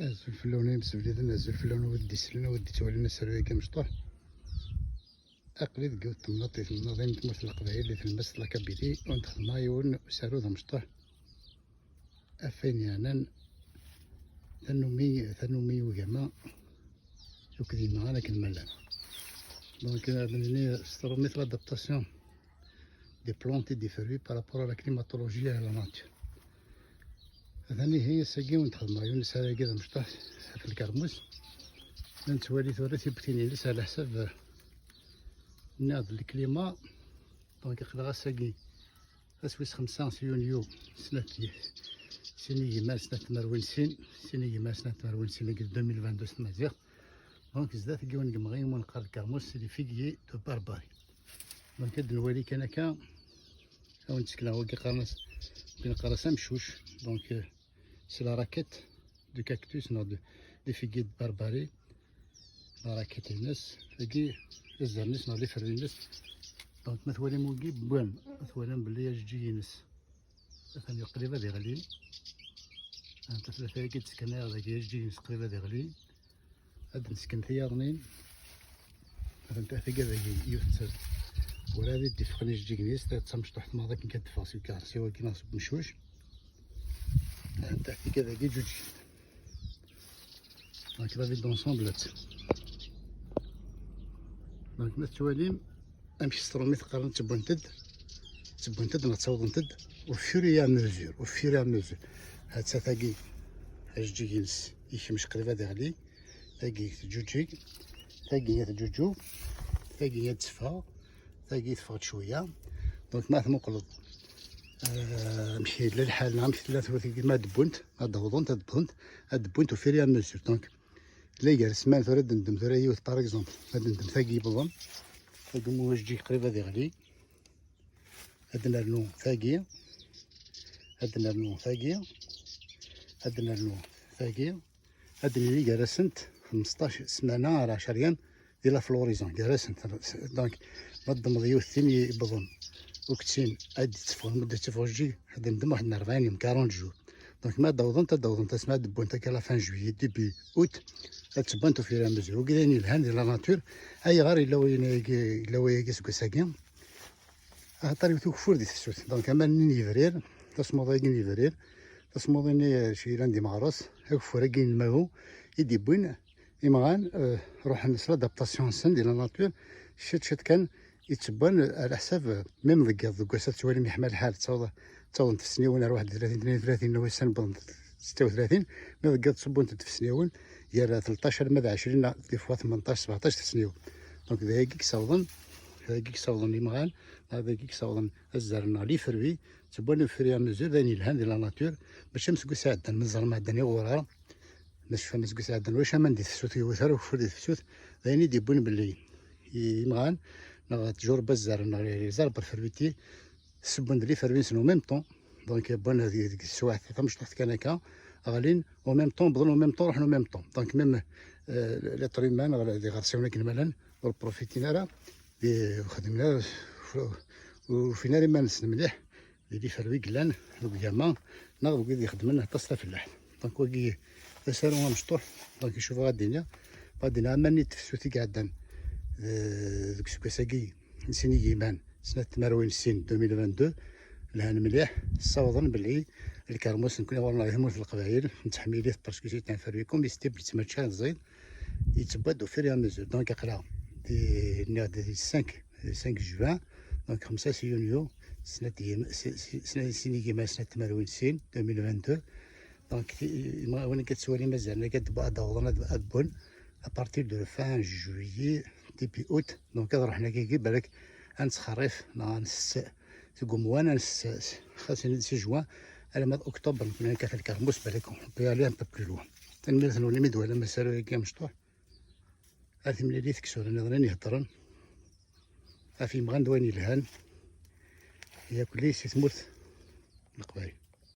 الفلوني بسبليد نزل الفلون ودي سلنا ودي توالينا سروي كمشطح أقليد قوت تمناطي في النظام تموت القبائل اللي في المس لكبيتي وندخل مايون وسارو ذا مشطح أفين يعني ثنومي وجماع يكذي معانا كالملان دونك بني ستروميت l'adaptation des plantes et des fruits par rapport à la climatologie et à la nature. ثاني هي ساقي وندخل مايون ساري كذا مشطح في الكرموس نتوالي ثلاثي بكتيني لسه على حساب ناض الكليما دونك خلا ساقي اسويس 5 يونيو سنة مال سنة مروين سنة مروين سين 2022 مازيغ دونك زدات كيون كمغيم ونقار الكرموس سي فيغيي دو بارباري دونك هاد نوالي كان هكا هاو نتسكنا هو كيقارنس بين قراصة مشوش دونك سي لا راكيت دو كاكتوس نو دي فيغيي دو بارباري لا راكيت الناس فكي الزرنس نو لي فرينس دونك مثوالي موكي بوان مثوالي بلي جي ينس مثلا قريبة دي غلي انت ثلاثة كي تسكن هذاك جي ينس قريبة دي غلي هاد نسكن ثيارنين مثلا تاثي كذا يوثر ولا هادي تفقني جيكنيس تمش تحت ماضي كي كتفاصي كارسي ولكن ناصب مشوش تاثي كذا كي جوج دونك لا في دونسومبلات دونك ما تواليم امشي سترومي تقارن تبونتد نتصوضنتد وفيري ميزور هاد ساتاكي اجي جينس يمش قريبه دغلي تاكي جوجي تاكي تجوجو تاكي تسفا تاكي تفقد شويه دونك ما ثم قلب مشي للحال نعم مشيت ثلاثه ما دبونت وفيري ميزور دونك لا جالس ما ثرد ندم ثرا يوث باغ اكزومبل هاد ندم ثاكي بظن تاكي موجي قريبه دغلي هاد نرنو ثاقية هاد نرنو ثاقية هاد نرنو ثاقية هاد اللي جالسنت 15 سمانة على 10 أيام ديال فلوريزون جالسنت دونك نضم ضيوث ثاني بظن وكتين هادي تفوق مدة تفوجي هاد ندم واحد 40 يوم 40 جور دونك ما دوضنت تسمع دبونتا كالا فان جويي ديبي اوت تبانتو في رامزور وكذاني الهان ديال لا ناتور هاي غير الا وين سكو طريق توكفور دي تفسوت دونك اما نيفرير تصمودي نيفرير تصمودي شي لاندي معرس هكفور كاين الماهو يدي بوين يمغان روح نسلا دابطاسيون سن ديال لا ناتور شت كان يتبان على حساب ميم ذكا توالي محمل الحال تصاوض في سنيون روح 30 32 نوي سنه بون 36 مي ذكا تصبون في سنيون ديال 13 مدى 20 دي فوا 18 17 سنيون دونك ذاك صاوضن هاكيك صاوضن يمغان هذا كيك صاوضن الزرنا لي فروي تبان فري مزور ذاني الهان ديال لا ناتور باش مسكو ساعدنا من الزرما داني غورا نشوف مسكو ساعدنا واش ما ندي تسوت يوثر وفردي تسوت ذاني ديبون باللي يمغان نغا تجور بزرنا لي زرب فرويتي سبون لي فروي سنو ميم طون دونك بون هذيك السوايع فمش تحت كان هكا غالين او ميم طون بضلوا ميم طون رحنا ميم طون دونك ميم لي طريمان غادي غارسيونا كمالا والبروفيتينا راه خدمنا وفينا ما نسن مليح اللي فروي كلان القيامة ناغ بقيت يخدمنا حتى صلا فلاح دونك وكي تسالوها مشطوح دونك يشوفوا غادينا ماني تفسوتي قعدان دوك سكاساكي نسيني كيمان سنة 2022 لهان مليح صاوضن بلي الكرموس نكون والله يهمون في القبائل نتحميليه باسكو تاع فرويكم يستيب تماتشا زيد يتبادو في مزور دونك قرا دي 5 جوان دونك 5 يونيو سنة كيما سنة 28 2022 دونك وانا كتسوالي مازال كتبقى دوضنا بون ابارتير دو فان جويي ديبي اوت دونك رحنا كي بالك نتخرف نس تقوموان نس خاصني سي جوان على ماد اكتوبر نكون هكا في الكرموس بالك بيالي ان بو بلو لوان تنمير ثنولي ميدو على مسالو كاع مشطوح هاثي ملي تكسور نظرين يهضرن هافي مغان دواني الهان هي كلي سي تموت القبايل.